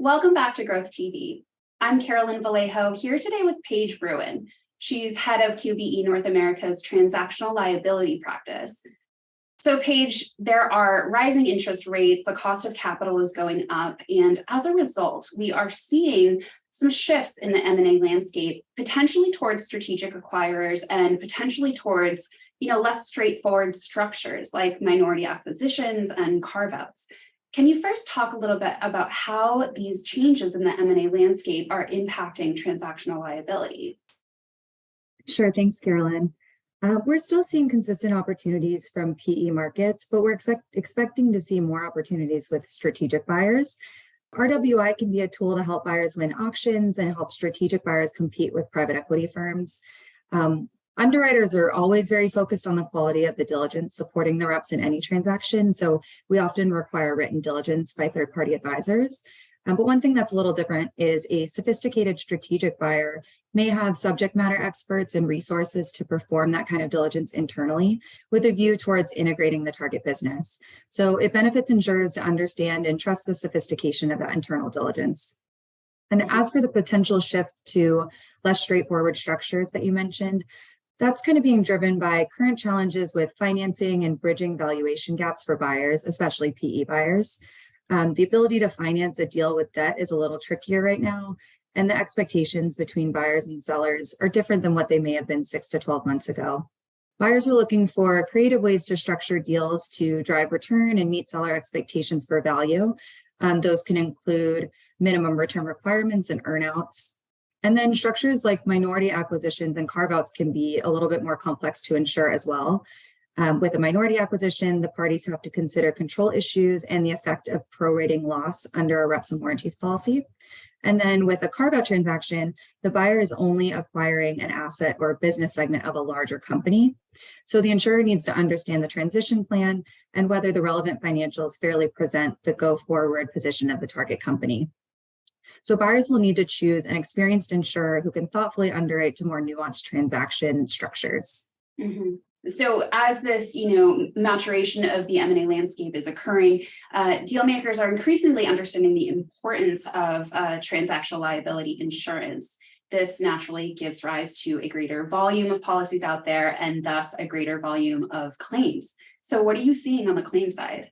Welcome back to Growth TV. I'm Carolyn Vallejo here today with Paige Brewin. She's head of QBE North America's Transactional Liability practice. So Paige, there are rising interest rates, the cost of capital is going up, and as a result, we are seeing some shifts in the M&A landscape, potentially towards strategic acquirers and potentially towards less straightforward structures like minority acquisitions and carve-outs. Can you first talk a little bit about how these changes in the M&A landscape are impacting transactional liability? Sure, thanks, Carolyn. We're still seeing consistent opportunities from PE markets, but we're expecting to see more opportunities with strategic buyers. RWI can be a tool to help buyers win auctions and help strategic buyers compete with private equity firms. Underwriters are always very focused on the quality of the diligence supporting the reps in any transaction, so we often require written diligence by third-party advisors. But one thing that's a little different is a sophisticated strategic buyer may have subject matter experts and resources to perform that kind of diligence internally with a view towards integrating the target business. So it benefits insurers to understand and trust the sophistication of that internal diligence. And as for the potential shift to less straightforward structures that you mentioned, that's kind of being driven by current challenges with financing and bridging valuation gaps for buyers, especially PE buyers. The ability to finance a deal with debt is a little trickier right now, and the expectations between buyers and sellers are different than what they may have been 6 to 12 months ago. Buyers are looking for creative ways to structure deals to drive return and meet seller expectations for value. Those can include minimum return requirements and earnouts. And then structures like minority acquisitions and carve-outs can be a little bit more complex to ensure as well. With a minority acquisition, the parties have to consider control issues and the effect of prorating loss under a reps and warranties policy. And then with a carve-out transaction, the buyer is only acquiring an asset or a business segment of a larger company. So the insurer needs to understand the transition plan and whether the relevant financials fairly present the go-forward position of the target company. So buyers will need to choose an experienced insurer who can thoughtfully underwrite to more nuanced transaction structures. Mm-hmm. So as this, maturation of the M&A landscape is occurring, deal makers are increasingly understanding the importance of transactional liability insurance. This naturally gives rise to a greater volume of policies out there and thus a greater volume of claims. So what are you seeing on the claim side?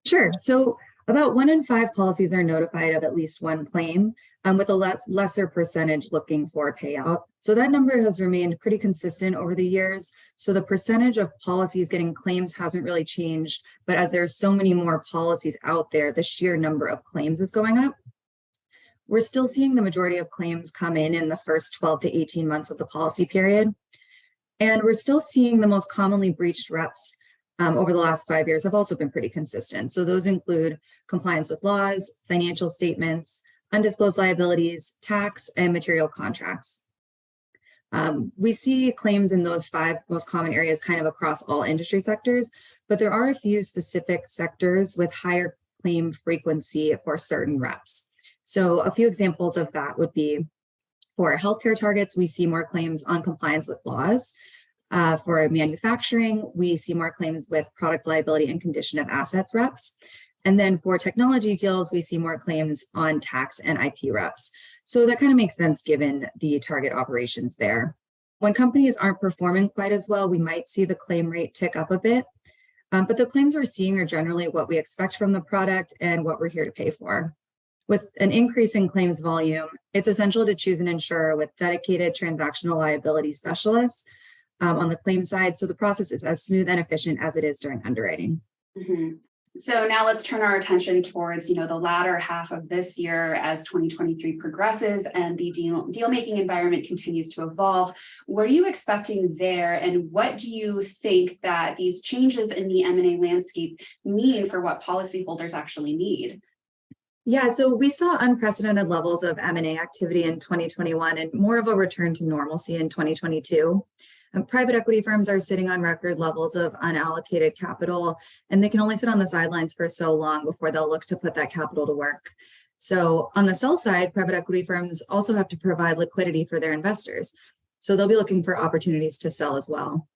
Sure. So about 1 in 5 policies are notified of at least one claim, with a lesser percentage looking for a payout. So that number has remained pretty consistent over the years. So the percentage of policies getting claims hasn't really changed, but as there's so many more policies out there, the sheer number of claims is going up. We're still seeing the majority of claims come in the first 12 to 18 months of the policy period. And we're still seeing the most commonly breached reps over the last 5 years have also been pretty consistent. So those include compliance with laws, financial statements, undisclosed liabilities, tax, and material contracts. We see claims in those 5 most common areas kind of across all industry sectors, but there are a few specific sectors with higher claim frequency for certain reps. So a few examples of that would be for healthcare targets, we see more claims on compliance with laws. For manufacturing, we see more claims with product liability and condition of assets reps. And then for technology deals, we see more claims on tax and IP reps. So that kind of makes sense given the target operations there. When companies aren't performing quite as well, we might see the claim rate tick up a bit. But the claims we're seeing are generally what we expect from the product and what we're here to pay for. With an increase in claims volume, it's essential to choose an insurer with dedicated transactional liability specialists on the claim side, so the process is as smooth and efficient as it is during underwriting. Mm-hmm. So now let's turn our attention towards, the latter half of this year as 2023 progresses and the deal-making environment continues to evolve. What are you expecting there, and what do you think that these changes in the M&A landscape mean for what policyholders actually need? Yeah, so we saw unprecedented levels of M&A activity in 2021 and more of a return to normalcy in 2022. Private equity firms are sitting on record levels of unallocated capital, and they can only sit on the sidelines for so long before they'll look to put that capital to work. So on the sell side, private equity firms also have to provide liquidity for their investors. So they'll be looking for opportunities to sell as well.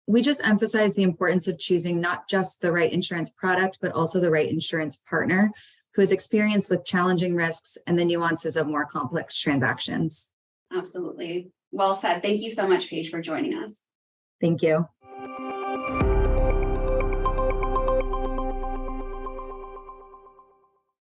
We just emphasize the importance of choosing not just the right insurance product, but also the right insurance partner who has experience with challenging risks and the nuances of more complex transactions. Absolutely. Well said. Thank you so much, Paige, for joining us. Thank you.